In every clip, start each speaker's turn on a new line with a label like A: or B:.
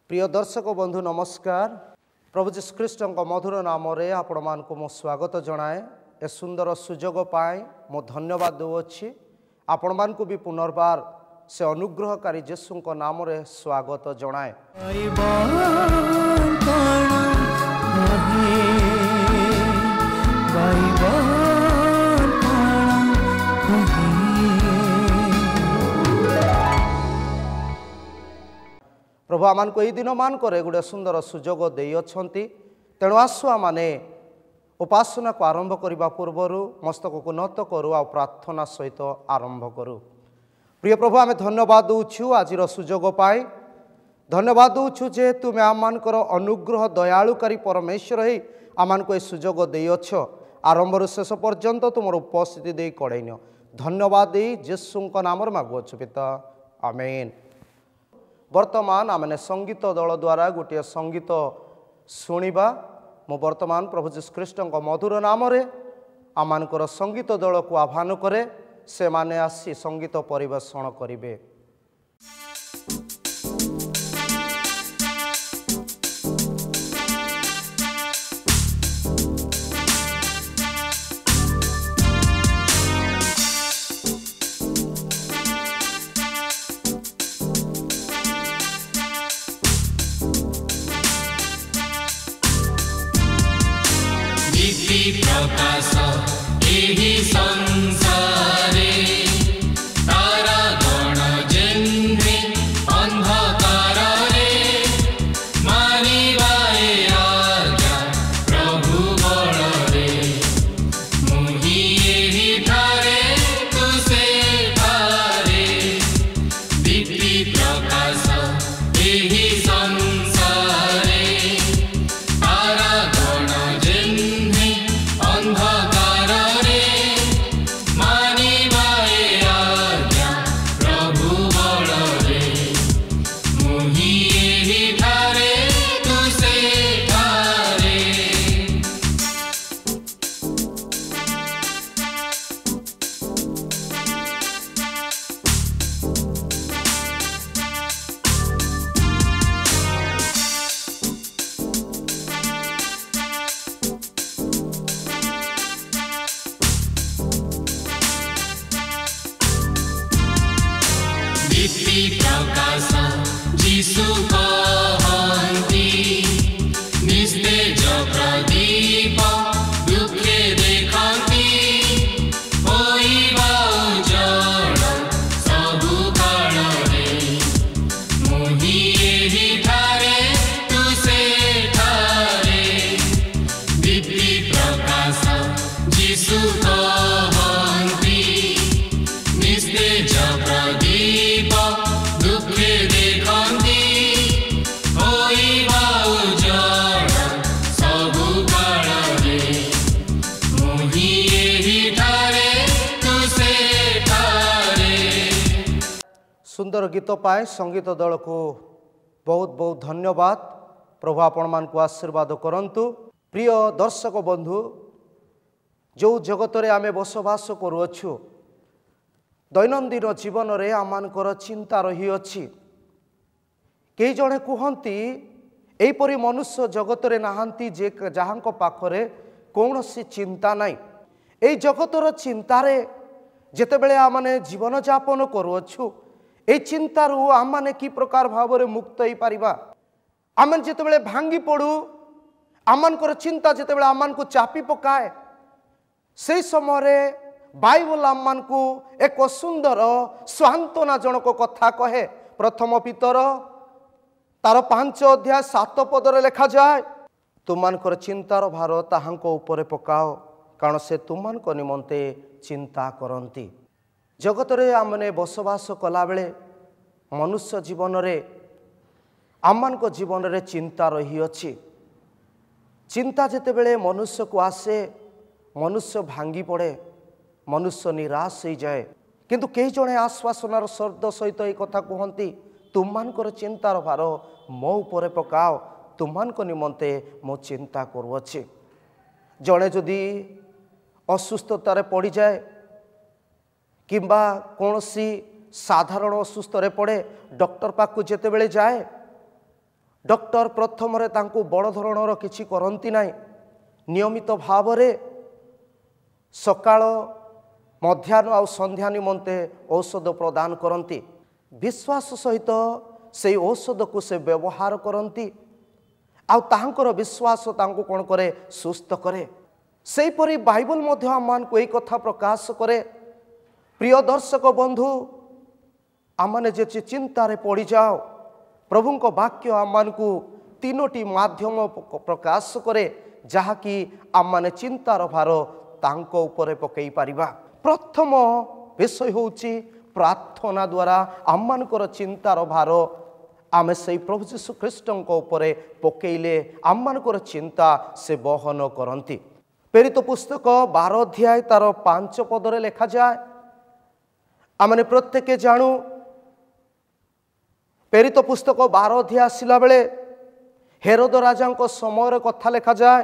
A: प्रिय दर्शक बंधु नमस्कार। प्रभु जीशु ख्रीष्टଙ୍କ मधुर नाम रे आपण मानकु मो स्वागत जणाए। ए सुंदर सुजोग पाए मो धन्यवाद देउछि। आपण मानकु भी पुनर्बार से अनुग्रहकारी यीशुଙ୍କ नाम रे स्वागत जणाए। प्रभु आमान को यही दिन मान करे गोटे सुंदर सुजोग दे अछंती। तेणु आसु आमाने उपासना को आरंभ करने पूर्वर मस्तक को नत करूँ आ प्रार्थना सहित आरंभ करूँ। प्रिय प्रभु आम धन्यवाद दूचु आज सुजोग पाए धन्यवाद दूचु जे तुम आमर अनुग्रह दयालुकारी परमेश्वर ही आमान को सुजोग दे अछ। आरंभ शेष पर्यंत तुम उपस्थिति दे कड़ेन धन्यवाद दे यीशुଙ୍କ नाम मागुअछु पिता आमेन। वर्तमान आमने संगीत दल द्वारा गोटे संगीत शुणा मु वर्तमान प्रभु जीशु ख्रीष्टଙ୍କ मधुर नाम रे आमानकर संगीत दल को आह्वान करे से माने आसी संगीत परिवेषण करिवे।
B: प्रकाश एहि संसारे तारा गण जेन्हे अंधकार रे मानिबाए आज्ञा प्रभु बल रे मुहि एहि ठारे तु सेठारे दीप्ति प्रकाश एहि संसारे तारा गण जेन्हे अंधकार रे मानिबाए आज्ञा प्रभु बल रे मुहि एहि ठारे तु सेठारे। दीप्ति प्रकाश जीशु कहन्ति निस्तेज प्रदीप दुखे देखन्ति होइबा उज्जवल सबु काल रे मुहि एहि ठारे तु सेठारे दीप्ति प्रकाश जीशु कहन्ति निस्तेज प्रदीप दुखे देखन्ति होइबा उज्जवल सबु काल रे मुहि एहि ठारे तु सेठारे।
A: सुंदर गीत पाए संगीत दल को बहुत बहुत धन्यवाद। प्रभु आपण मान को आशीर्वाद करंतु। प्रिय दर्शक बंधु जो जगत रे आमे बसवास करूछु दैनंदिन जीवन रे आमानकर चिंता रही अछि। कई जणे कहती एपरी मनुष्य जगत रे नाहांती जे जहांको पाखरे कौनसी चिंता नाही। एई जगतर चिंतारे जेतेबेले आमाने जीवन यापन करूछु ए चिंतारू आमाने की प्रकार भावरे मुक्त होई परिबा। आमन जेतेबेले भांगी पड़ू आमानकर चिंता जेतेबेले आमानकु चापी पकाए से समय बाइबल आम को एक सुंदर स्वांतना जनक कथा कहे। प्रथम पितर तार 5 अध्याय 7 पदरे लिखा जाए तुमनकर चिंतार भार ताहांको उपरे पकाओ कारण से तुमनको निमंते चिंता करती। जगत रे आमने बसवास कला बेले मनुष्य जीवन रे आमको जीवन रे चिंता रही अछि। चिंता जेतेबेले मनुष्य को आसे मनुष्य भांगी पड़े मनुष्य निराश हो जाए। किंतु कई जने आश्वासनार शब्द सहित एक कथा कहती तुमनकर चिंतार भार मो उपरे पकाओ तुमको निमंते मो चिंता करुअछि। जड़े जदि असुस्थतार पड़ जाए किंबा कौनसी साधारण असुस्थ पड़े डॉक्टर पाक जेतेबेले जाए डॉक्टर प्रथम बड़ धरणर किछि करंती नाही नियमित भावरे सकाळ मध्याह्न आ संध्या निमंते औषध प्रदान करती विश्वास सहित से औषध को से व्यवहार करती आर विश्वास तांको कौन करे सुस्थ करे सेहीपरि बाइबल मध्य आम को यही कथा प्रकाश करे। प्रिय दर्शक बंधु आमने जे चिंतार पड़ जाओ प्रभु को वाक्य आम को तीनोटी माध्यम प्रकाश करे जहाँकि आम माने चिंतार भार तांको उपरे पकई पारिबा। प्रथम विषय होउची प्रार्थना द्वारा आम मानकर चिंतार भार आमे से प्रभु यीशु ख्रीष्टों उपरे पकेइले आम मानकर चिंता से बहन करती। प्रेरित पुस्तक 12 अध्याय तार 5 पदरे लिखा जाए आमने प्रत्येक जानू प्रेरित पुस्तक 12 अध्याय आसिला बेले हेरोद राजा समय कथा लिखा जाए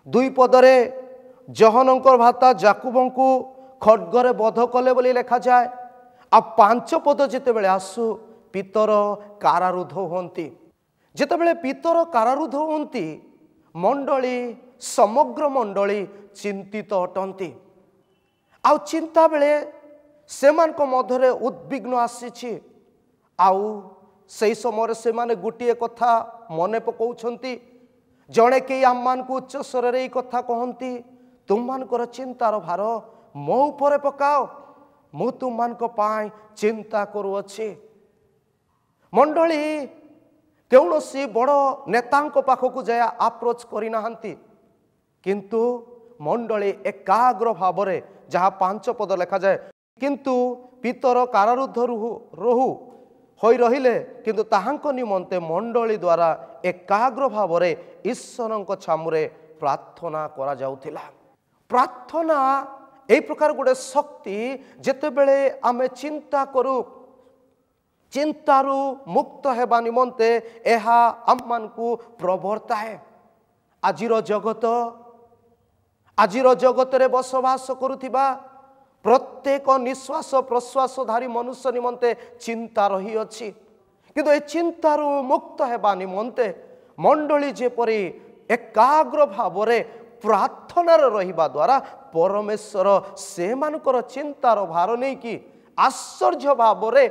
A: 2 पदरे जहनकर भाता जाकुबं को खड्गरे बध कले बोली लिखा जाए आ 5 पद जितेबेले आसु पितर कारारुद्ध होती जितेबेले पितर कारारुद्ध होती मंडली समग्र मंडली चिंतित अटंती आउ चिंता बेले सेमानक मध्यरे उद्विग्न आसीछि आउ सेई समय से माने गोटे कथा मने पकाउछंती जड़े कई आम मान को उच्च स्वर ये कथा कहती तुम मानकर चिंतार भार मो उपरे पकाओ मु तुम मान चिंता करुअछि। मंडली कौनसी बड़ नेतांक पाखक जाय आप्रोच करना किंतु मंडली एकाग्र भावरे जहाँ 5 पद लिखा जाए किंतु पितर कारारुद्ध रोहु होई रहिले किंतु ताहांक निमंते मंडली द्वारा एकाग्र भावरे ईश्वरंक छामुरे प्रार्थना करा जाउथिला। प्रार्थना ए प्रकार गोटे शक्ति जेतेबेले आमे चिंता करू चिंतारू मुक्त हेबा निमंते एहा आम को प्रवर्ताए। आजिर जगत रे बसवास करुथिबा प्रत्येक निश्वास प्रश्वासधारी मनुष्य निमंते चिंता रही अछि किंतु ए चिंतारू मुक्त हेबा निमंते मंडली जेपरि एकाग्र भावरे प्रार्थना रहिबा द्वारा परमेश्वर से मानकर चिंतार भार नहीं कि आश्चर्य भावरे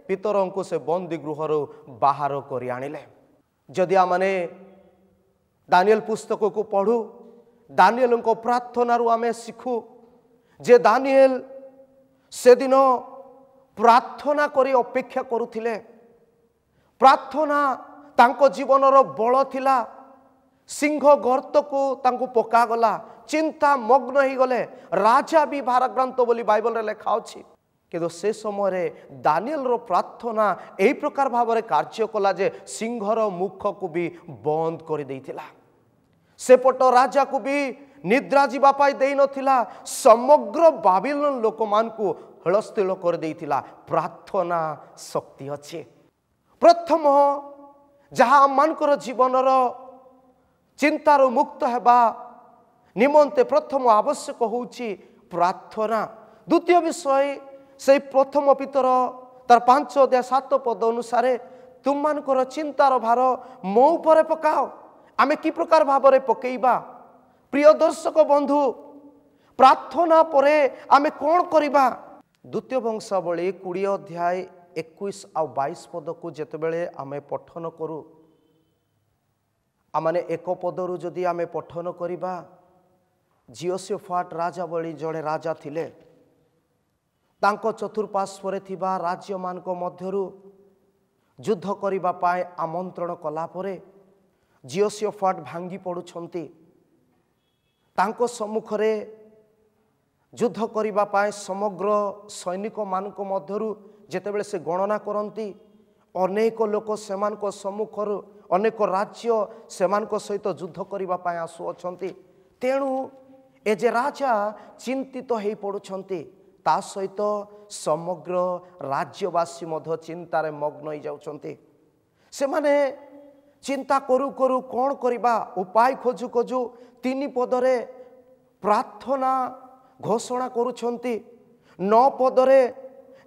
A: पितरों को से बंदी गृह बाहर कर आनिले। जदि आमने दानिएल पुस्तक को पढ़ू दानिएल को प्रार्थना आमे शिखु जे दानिएल से दिन प्रार्थना करी अपेक्षा करुथिले प्रार्थना तांको जीवनर बल थिला सिंह गर्त को तांको पका गला चिंता मग्न ही गले राजा भी भाराक्रांत बोली बाइबल रे लेखा अछि किंतु से समय दानिएल रो प्रार्थना एही प्रकार भाव कार्य कला जे सिंहर मुख को भी बंद कर देइथिला सेपट राजा को भी निद्रा जीवा पाई देई नथिला समग्र बाबिलोन लोक मान को हलस्थिल कर देइथिला। प्रार्थना शक्ति अछि। प्रथम जहाँ मानकर जीवनर चिंतार मुक्त हेबा निमंते प्रथम आवश्यक होउची प्रार्थना। द्वितीय विषय से प्रथम पितर तार 5 अध्याय 7 पद अनुसार तुम मानकर चिंतार भार मो उपरे पकाओ। आमे कि प्रकार भावरे पकेइबा प्रिय दर्शक बंधु प्रार्थना परे आमे कौन करिबा। द्वितीय वंशावली 20 अध्याय 21 आ 22 पद को जेतेबेले आमे पठन करू आमाने एक पदरु जदि आमे पठन करिबा जियोशेफाट राजा बळी जड़े राजा थिले तांको चतुर्पार्श्वरे थिबा राज्य मानक मध्यरु युद्ध करिबा पाए आमंत्रण कला परे जियोशेफाट भांगी पड़ुछंती तांको सम्मुखरे युद्ध करिबा पाए समग्र सैनिक मानक मध्यरु जेतेबेले से गणना करंती अनेक लोक सेमानक सम्मुखरु अनेक राज्य सेमानक सहित युद्ध करिबा पाए आसु अछंती तेणु ए जे राजा चिंतित हो पड़ुछंती ता सहित समग्र राज्यवासी मध्य चिंतारे मग्न हो जाउछंती। से माने चिंता करू करू कौन करिबा उपाय खोजु खोजु 3 पदरे प्रार्थना घोषणा करुछंती 9 पदरे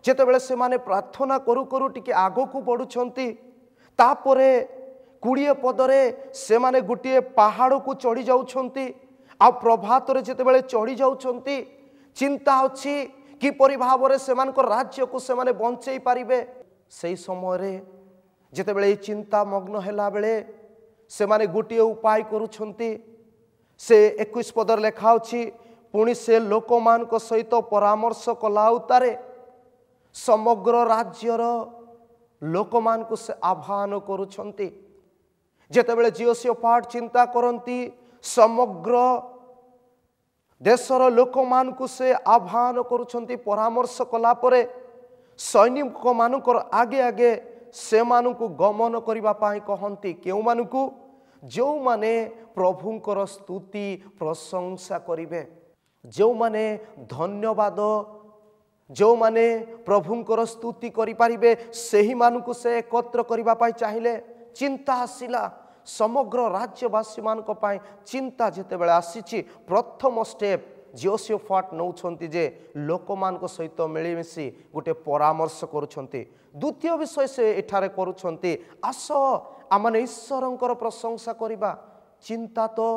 A: जेतेबेले से माने प्रार्थना करू करू टिके आगो को बढ़ुछंती तापरे 20 पदरे से माने गोटे पहाड़ को चढ़ी जाउछंती आ प्रभातरे जेतेबेले चढ़ी जाउछंती चिंता अछि किपरि भावरे सेमानक राज्य को से माने बंचई पारिबे। सेई समय रे जेतेबेले चिंता मग्न हैला बेले से माने गोटे उपाय करूछंती। से 21 पदर लेखा अछि पुणी से लोकमानक सहित परामर्श कला उतारे समग्र राज्यर लोकमान को से आह्वान करूछंती। जेतेबेले जिहोशफाट चिंता करंती समग्र देशर लोकमान को से आह्वान करूछंती परामर्श कला परे सैनिक मानकर आगे आगे से मानकु गमन करिबा पाई कहंती। केउ मानकु जो माने प्रभुंकर स्तुति प्रशंसा करिवे, जो माने धन्यवाद जो माने प्रभुंकर स्तुति करि पारिबे सेही मानकु से एकत्र करिबा पाई चाहिए। चिंता आसिला समग्र राज्यवासी मानक पाई चिंता जेतेबेले आसीची प्रथम स्टेप जिहोशफाट नौछंती जे लोकमानक सहित मिलिमिशि गोटे परामर्श करूछंती। द्वितीय विषय से एठारे करूछंती आस आमने ईश्वरंकर प्रशंसा करिबा। चिंता तो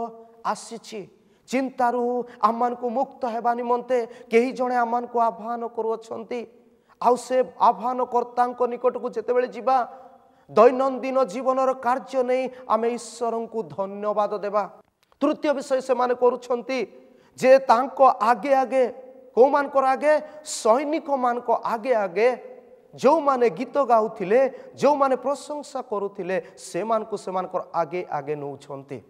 A: आसीची चिंतारू आमान को मुक्त हेबा निमंते केही जणे आमान को आह्वान करूछंती। आउ से आह्वान कर्तांक निकट को जेतेबेले जिबा दैनंदिन जीवनर कार्य नहीं आमे ईश्वरं को धन्यवाद देबा। तृतीय विषय से माने करूछंती जे तांको आगे आगे को मानकर आगे सैनिक मानक आगे आगे जो माने गीत गाउथिले जो माने प्रशंसा करूथिले से मानको से मानकर आगे आगे नौछंती।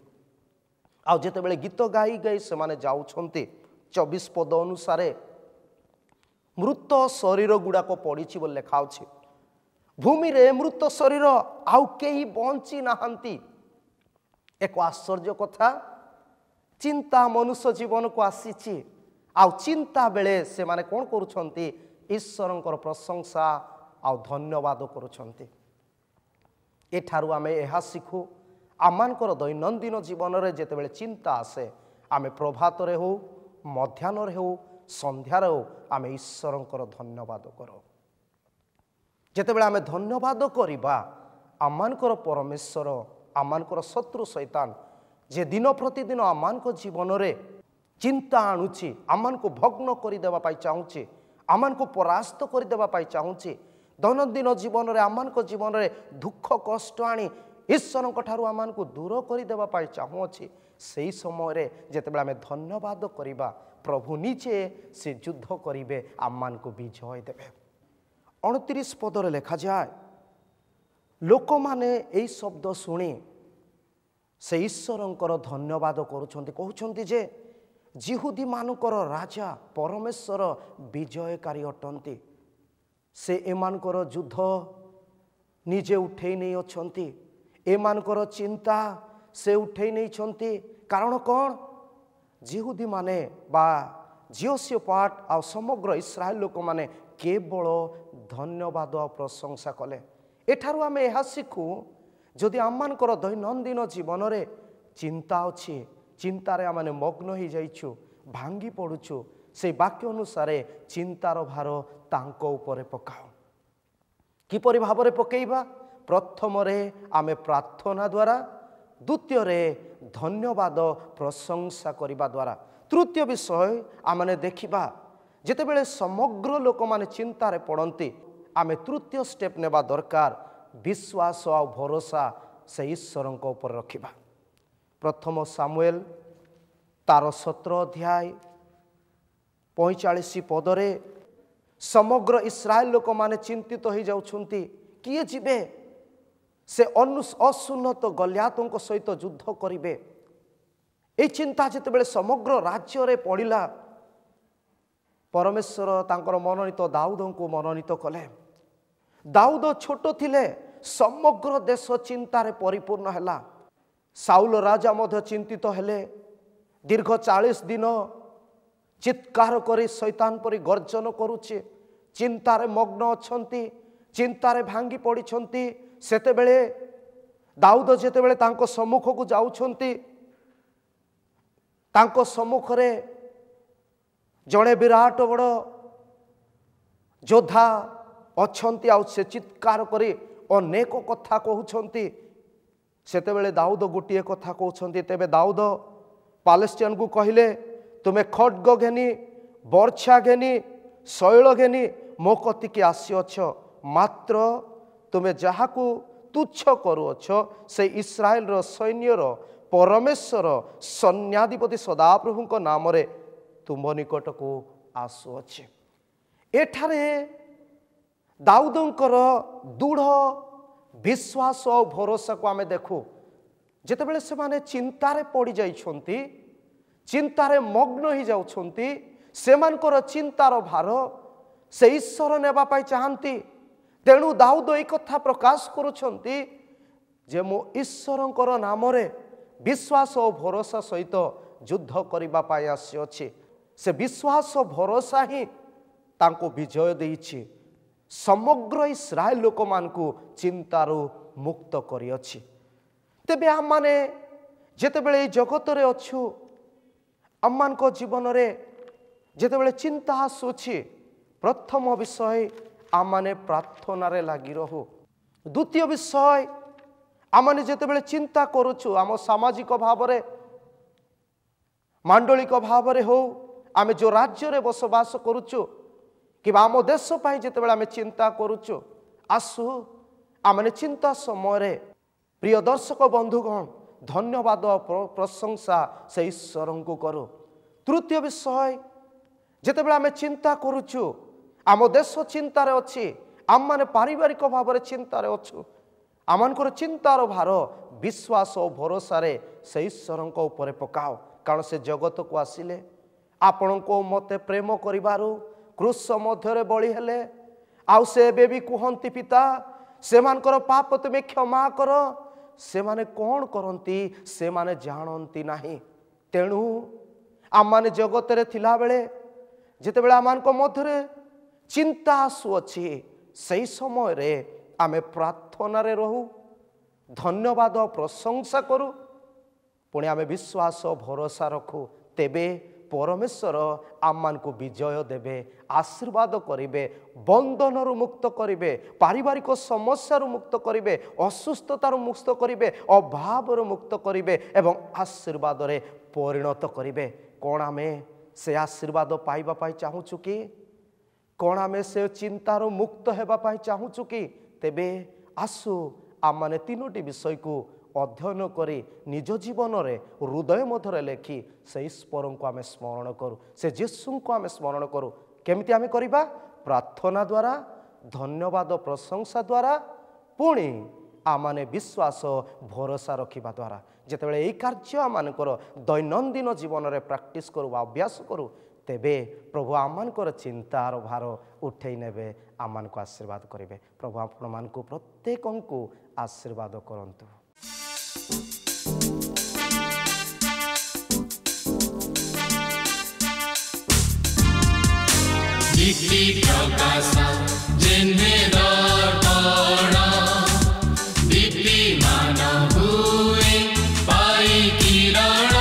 A: आ जेतेबेले गीत गाई गाई से माने जाउछंती 24 पद अनुसार मृत शरीर गुड़ाक पड़ीछि बोल लेखा अछि। भूमि रे मृत शरीर आउ केही बंची नाहंती। एक आश्चर्य कथा चिंता मनुष्य जीवन को आसीची आउ चिंता बेले से माने कोन करूछंती ईश्वरंकर प्रशंसा आउ धन्यवाद करूछंती। एठारु आमे एहा सिखु आमानकर दैनंदिन जीवन रे जेतेबेले चिंता आसे आमे प्रभात रे हो मध्याह्न रे हो संध्या रे हो आमे ईश्वरंकर धन्यवाद करो। जेतेबेले आमे धन्यवाद करिबा आमानकर परमेश्वर आमानकर शत्रु शैतान जे दिन प्रतिदिन आमानक जीवन रे चिंता आणुची आमान को भग्न कर देबा पाई चाहूची आमान को परास्त कर देबा पाई चाहूची दैनंदिन जीवन रे आमान को जीवन रे दुख कष्ट आनी ईश्वर ठारू आमान को दूर कर देबा पाई चाहूची सेही समय रे जेतेबेले आमे धन्यवाद करिबा प्रभु निजे से युद्ध करिवे आमान को विजय देबे। 29 पदरे लेखा जाए लोक माने एई शब्द शुणी से ईश्वरंकर धन्यवाद करूछंती कहउछंती जे जिहुदी मानकर राजा परमेश्वर विजयकारी अटंती। से एमानकर युद्ध निजे उठेई नहीं अछंती एमानकर चिंता से उठेई नहीं छंती। कारण कौन जिहुदी माने बा जिहोशफाट आ समग्र इस्राएल लोक माने केवल धन्यवाद और प्रशंसा कले। एठारु आमे एहा सिखु जदि आमानकर दैनंदिन जीवन रे चिंता अछि चिंतारे आमाने मग्न हो जाइछु भांगी पड़ुछु से वाक्य अनुसार चिंतार भार तांको उपरे पकाओ। किपरि भावरे पकेइबा प्रथम रे आमे प्रार्थना द्वारा द्वितीय रे धन्यवाद प्रशंसा करिबा द्वारा। तृतीय विषय आमाने देखिबा जेतेबेले समग्र लोक माने चिंतारे पड़ंती आमे तृतीय स्टेप नेबा दरकार विश्वास और भरोसा से ईश्वरंक उपर रखिबा। प्रथम सामुएल तार 17 अध्याय 45 पदरे समग्र इस्राएल लोक माने चिंतित हो जाउछंती किए जिबे से असुन्नत गलियातों सहित युद्ध करिवे। ए चिंता जेतेबेले समग्र राज्य रे पड़िला परमेश्वर तांकर मनोनीत दाऊद को मनोनीत कले। दाऊद छोट थिले समग्र देश चिंतारे परिपूर्ण हैला। साउल राजा मध्य चिंतित हेले दीर्घ 40 दिन चित्कार करी शैतान परी गर्जन करुचे चिंतारे मग्न अछंती चिंतारे भांगी पड़िछंती। सेतेबेले दाऊद जेतेबेले तांको सम्मुख को जाउछंती तांको सम्मुख रे जड़े विराट बड़ योद्धा अछंती आ से चित्कार करी अनेक कथा कहउछंती ସେତେବେଳେ ଦାଉଦ ଗୋଟିଏ କଥା କହୁଛନ୍ତି। ତେବେ ଦାଉଦ ପାଲେଷ୍ଟିଆନକୁ କହିଲେ, ତୁମେ ଖଡ୍ଗ ଘେନି ବର୍ଚ୍ଛା ଘେନି ଶୈଳ ଘେନି ମୋ କତିକି ଆସିଅଛ, ମାତ୍ର ତୁମେ ଯାହାକୁ ତୁଚ୍ଛ କରୁଅଛ ସେ ଇସ୍ରାଏଲର ସୈନ୍ୟର ପରମେଶ୍ୱର ସୈନ୍ୟାଧିପତି ସଦାପ୍ରଭୁଙ୍କ ନାମରେ ତୁମ ନିକଟକୁ ଆସୁଅଛି। ଏଠାରେ ଦାଉଦଙ୍କର ଦୃଢ଼ ବିଶ୍ୱାସ ଓ ଭରସାକୁ ଆମେ ଦେଖୁ। ଯେତେବେଳେ ସେମାନେ ଚିନ୍ତାରେ ପଡ଼ିଯାଇଛନ୍ତି, ଚିନ୍ତାରେ ମଗ୍ନ ହୋଇଯାଉଛନ୍ତି, ସେମାନଙ୍କର ଚିନ୍ତାର ଭାର ସେ ଈଶ୍ୱର ନେବା ପାଇଁ ଚାହାନ୍ତି। ତେଣୁ ଦାଉଦ ଏହି କଥା ପ୍ରକାଶ କରୁଛନ୍ତି ଯେ ମୁଁ ଈଶ୍ୱରଙ୍କର ନାମରେ ବିଶ୍ୱାସ ଓ ଭରସା ସହିତ ଯୁଦ୍ଧ କରିବା ପାଇଁ ଆସିଅଛି। ସେ ବିଶ୍ୱାସ ଭରସା ହିଁ ତାଙ୍କୁ ବିଜୟ ଦେଇଛି, ସମଗ୍ର ଇସ୍ରାଏଲ ଲୋକମାନଙ୍କୁ ଚିନ୍ତାରୁ ମୁକ୍ତ କରିଅଛି। ତେବେ ଆମମାନେ ଯେତେବେଳେ ଏହି ଜଗତରେ ଅଛୁ, ଆମମାନଙ୍କ ଜୀବନରେ ଯେତେବେଳେ ଚିନ୍ତା ଆସୁଛି, ପ୍ରଥମ ବିଷୟ ଆମମାନେ ପ୍ରାର୍ଥନାରେ ଲାଗି ରହୁ। ଦ୍ୱିତୀୟ ବିଷୟ, ଆମମାନେ ଯେତେବେଳେ ଚିନ୍ତା କରୁଛୁ, ଆମ ସାମାଜିକ ଭାବରେ ମାଣ୍ଡଳିକ ଭାବରେ ହେଉ, ଆମେ ଯେଉଁ ରାଜ୍ୟରେ ବସବାସ କରୁଛୁ କିମ୍ବା ଆମ ଦେଶ ପାଇଁ ଯେତେବେଳେ ଆମେ ଚିନ୍ତା କରୁଛୁ, ଆସୁ ଆମମାନେ ଚିନ୍ତା ସମୟରେ ପ୍ରିୟ ଦର୍ଶକ ବନ୍ଧୁଗଣ ଧନ୍ୟବାଦ ପ୍ରଶଂସା ସେ ଈଶ୍ୱରଙ୍କୁ କରୁ। ତୃତୀୟ ବିଷୟ, ଯେତେବେଳେ ଆମେ ଚିନ୍ତା କରୁଛୁ, ଆମ ଦେଶ ଚିନ୍ତାରେ ଅଛି, ଆମମାନେ ପାରିବାରିକ ଭାବରେ ଚିନ୍ତାରେ ଅଛୁ, ଆମମାନଙ୍କର ଚିନ୍ତାର ଭାର ବିଶ୍ୱାସ ଓ ଭରସାରେ ସେ ଈଶ୍ୱରଙ୍କ ଉପରେ ପକାଅ। କାରଣ ସେ ଜଗତକୁ ଆସିଲେ ଆପଣଙ୍କୁ ମୋତେ ପ୍ରେମ କରିବାରୁ କ୍ରୁଶ ମଧ୍ୟରେ ବଳି ହେଲେ। ଆଉ ସେ ଏବେ ବି କୁହନ୍ତି, ପିତା ସେମାନଙ୍କର ପାପ ତୁମେ କ୍ଷମା କର, ସେମାନେ କ'ଣ କରନ୍ତି ସେମାନେ ଜାଣନ୍ତି ନାହିଁ। ତେଣୁ ଆମମାନେ ଜଗତରେ ଥିଲାବେଳେ ଯେତେବେଳେ ଆମମାନଙ୍କ ମଧ୍ୟରେ ଚିନ୍ତା ଆସୁଅଛି, ସେହି ସମୟରେ ଆମେ ପ୍ରାର୍ଥନାରେ ରହୁ, ଧନ୍ୟବାଦ ପ୍ରଶଂସା କରୁ, ପୁଣି ଆମେ ବିଶ୍ୱାସ ଭରସା ରଖୁ। ତେବେ ପରମେଶ୍ୱର ଆମମାନଙ୍କୁ ବିଜୟ ଦେବେ, ଆଶୀର୍ବାଦ କରିବେ, ବନ୍ଧନରୁ ମୁକ୍ତ କରିବେ, ପାରିବାରିକ ସମସ୍ୟାରୁ ମୁକ୍ତ କରିବେ, ଅସୁସ୍ଥତାରୁ ମୁକ୍ତ କରିବେ, ଅଭାବରୁ ମୁକ୍ତ କରିବେ ଏବଂ ଆଶୀର୍ବାଦରେ ପରିଣତ କରିବେ। କ'ଣ ଆମେ ସେ ଆଶୀର୍ବାଦ ପାଇବା ପାଇଁ ଚାହୁଁଛୁ କି? କ'ଣ ଆମେ ସେ ଚିନ୍ତାରୁ ମୁକ୍ତ ହେବା ପାଇଁ ଚାହୁଁଛୁ କି? ତେବେ ଆସୁ ଆମମାନେ ତିନୋଟି ବିଷୟକୁ ଅଧ୍ୟୟନ କରି ନିଜ ଜୀବନରେ ହୃଦୟ ମଧ୍ୟରେ ଲେଖି ସେ ଈଶ୍ୱରଙ୍କୁ ଆମେ ସ୍ମରଣ କରୁ, ସେ ଯୀଶୁଙ୍କୁ ଆମେ ସ୍ମରଣ କରୁ। କେମିତି ଆମେ କରିବା? ପ୍ରାର୍ଥନା ଦ୍ୱାରା, ଧନ୍ୟବାଦ ପ୍ରଶଂସା ଦ୍ୱାରା, ପୁଣି ଆମମାନେ ବିଶ୍ୱାସ ଭରସା ରଖିବା ଦ୍ୱାରା। ଯେତେବେଳେ ଏହି କାର୍ଯ୍ୟ ଆମମାନଙ୍କର ଦୈନନ୍ଦିନ ଜୀବନରେ ପ୍ରାକ୍ଟିସ୍ କରୁ ବା ଅଭ୍ୟାସ କରୁ, ତେବେ ପ୍ରଭୁ ଆମମାନଙ୍କର ଚିନ୍ତାର ଭାର ଉଠେଇ ନେବେ, ଆମମାନଙ୍କୁ ଆଶୀର୍ବାଦ କରିବେ। ପ୍ରଭୁ ଆପଣମାନଙ୍କୁ ପ୍ରତ୍ୟେକଙ୍କୁ ଆଶୀର୍ବାଦ କରନ୍ତୁ।
B: ଦୀପ୍ତି ପ୍ରକାଶ ଯେହ୍ନେ ଦର୍ପଣ, ଦୀପ୍ତିମାନ ହୁଏ ପାଇ କିରଣ,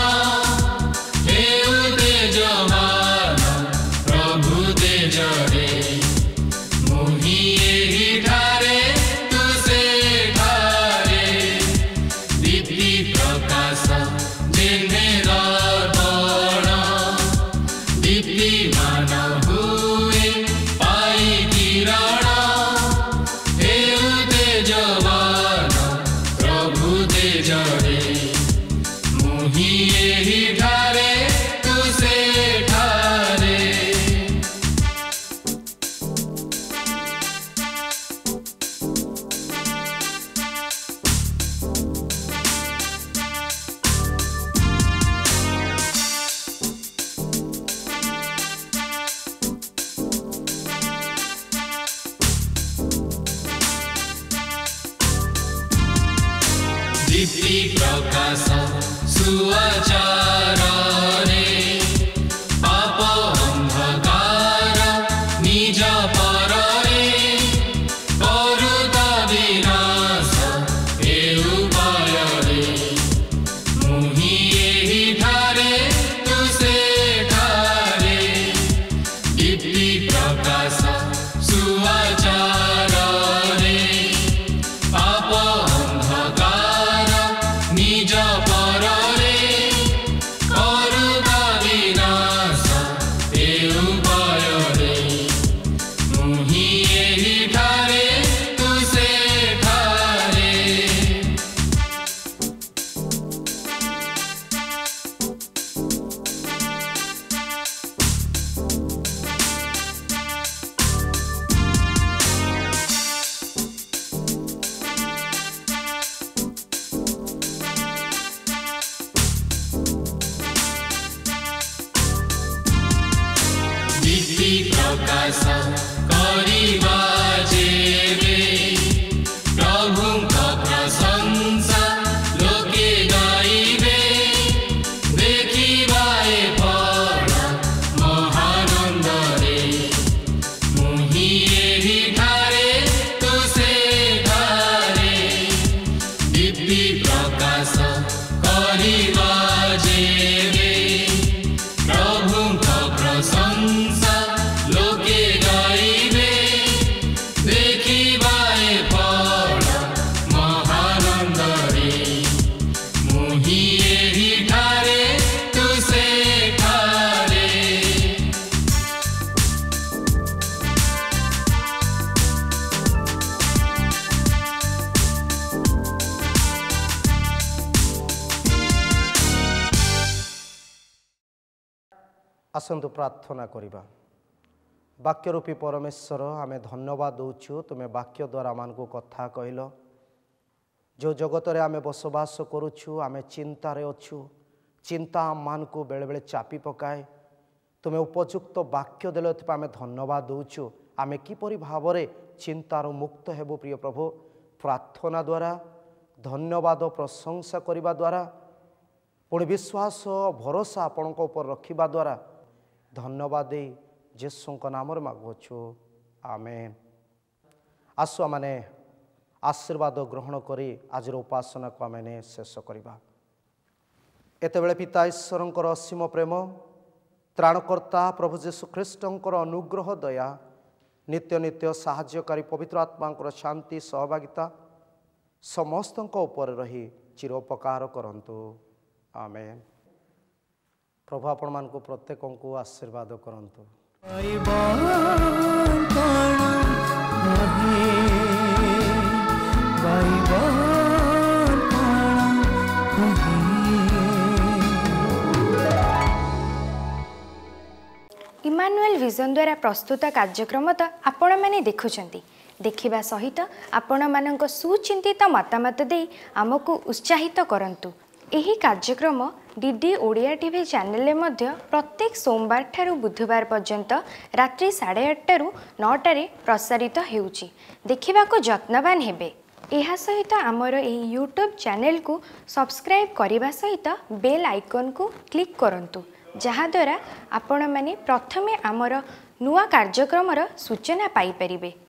B: ହେଉ ତେଜବାନ ପ୍ରଭୁ ତେଜରେ, ମୁହିଁ ଏହିଠାରେ ତୁ ସେଠାରେ। ଦୀପ୍ତି ପ୍ରକାଶ ଯେହ୍ନେ ଦର୍ପଣ, ଦୀପ୍ତିମାନ ହୁଏ ପାଇ କିରଣ, ହେଉ ତେଜବାନ ପ୍ରଭୁ ତେଜରେ, ମୁହିଁ ଏହିଠାରେ ତୁ ସେଠାରେ। ଦୀପ୍ତି ପ୍ରକାଶ ସୁଆଚାରରେ, ପାପ ଅନ୍ଧକାର ନିଜ ପରରେ, କରୁତା ବିନାଶ ଏ ଉପାୟରେ, ମୁହିଁ ଏହିଠାରେ ତୁ ସେଠାରେ। ଦୀପ୍ତି ପ୍ରକାଶ ସୁଆଚାରରେ, ପାପ ଅନ୍ଧକାର प्रकाश करिबा जेबे प्रभुଙ୍କ प्रशंसा लोके गाइबे देखिबा ए फल महानंद रे मुहि एही ठारे तु सेठारे दीप्ति प्रकाश करिबा जेबे प्रभुଙ୍କ प्रशंसा लोके गाइबे देखिबा ए फल महानंद रे मुहि एही ठारे तु सेठारे।
A: आसन्तु प्रार्थना करिबा। वाक्यरूपी परमेश्वर आमे धन्यवाद दौचु तुमे वाक्य द्वारा आमको कथा कहल जो जगत रे आमे बसवास करुछु आमे चिंतारे अच्छु चिंता आमको बेले बेले चापी पकाए तुमे उपयुक्त वाक्य देल आमे धन्यवाद दौचु आमे किपरि भावरे चिंतार मुक्त हेबु प्रिय प्रभु प्रार्थना द्वारा धन्यवाद प्रशंसा करने द्वारा पुणी विश्वास भरोसा आपण उपर रखा द्वारा धन्यवाद दे जेसु नाम मागुछु आमेन। आसु आमे आशीर्वाद ग्रहण करी आज उपासना को आमे शेष करवा। एतेबेले पिता ईश्वरंकर असीम प्रेम त्राणकर्ता प्रभु जेसु ख्रीष्टंकर अनुग्रह दया नित्य नित्य साहाय्यकारी पवित्र आत्मा शांति सहभागिता समस्तंक उपर रही चिरोपकार करंतु आमेन। प्रभु आपण मान को प्रत्येक को आशीर्वाद करंतु।
C: इमानुएल विजन द्वारा प्रस्तुत कार्यक्रम तो आपण मैंने देखुंट देखा सहित आपण मानक सुचिंतित मतामत दे आमको उत्साहित करंतु। एही कार्यक्रम डीडी ओडिया टीवी चैनल में प्रत्येक सोमवार ठारू बुधवार पर्यंत रात्रि 8:30 रु 9 प्रसारित हेउची देखिबा को यत्नवान हेबे। एहा सहित आमर एही यूट्यूब चैनल को सब्सक्राइब करिबा सहित बेल आइकन को क्लिक करंतु जहा द्वारा आपण माने प्रथमे आमर नुआ कार्यक्रमर सूचना पाई परिबे।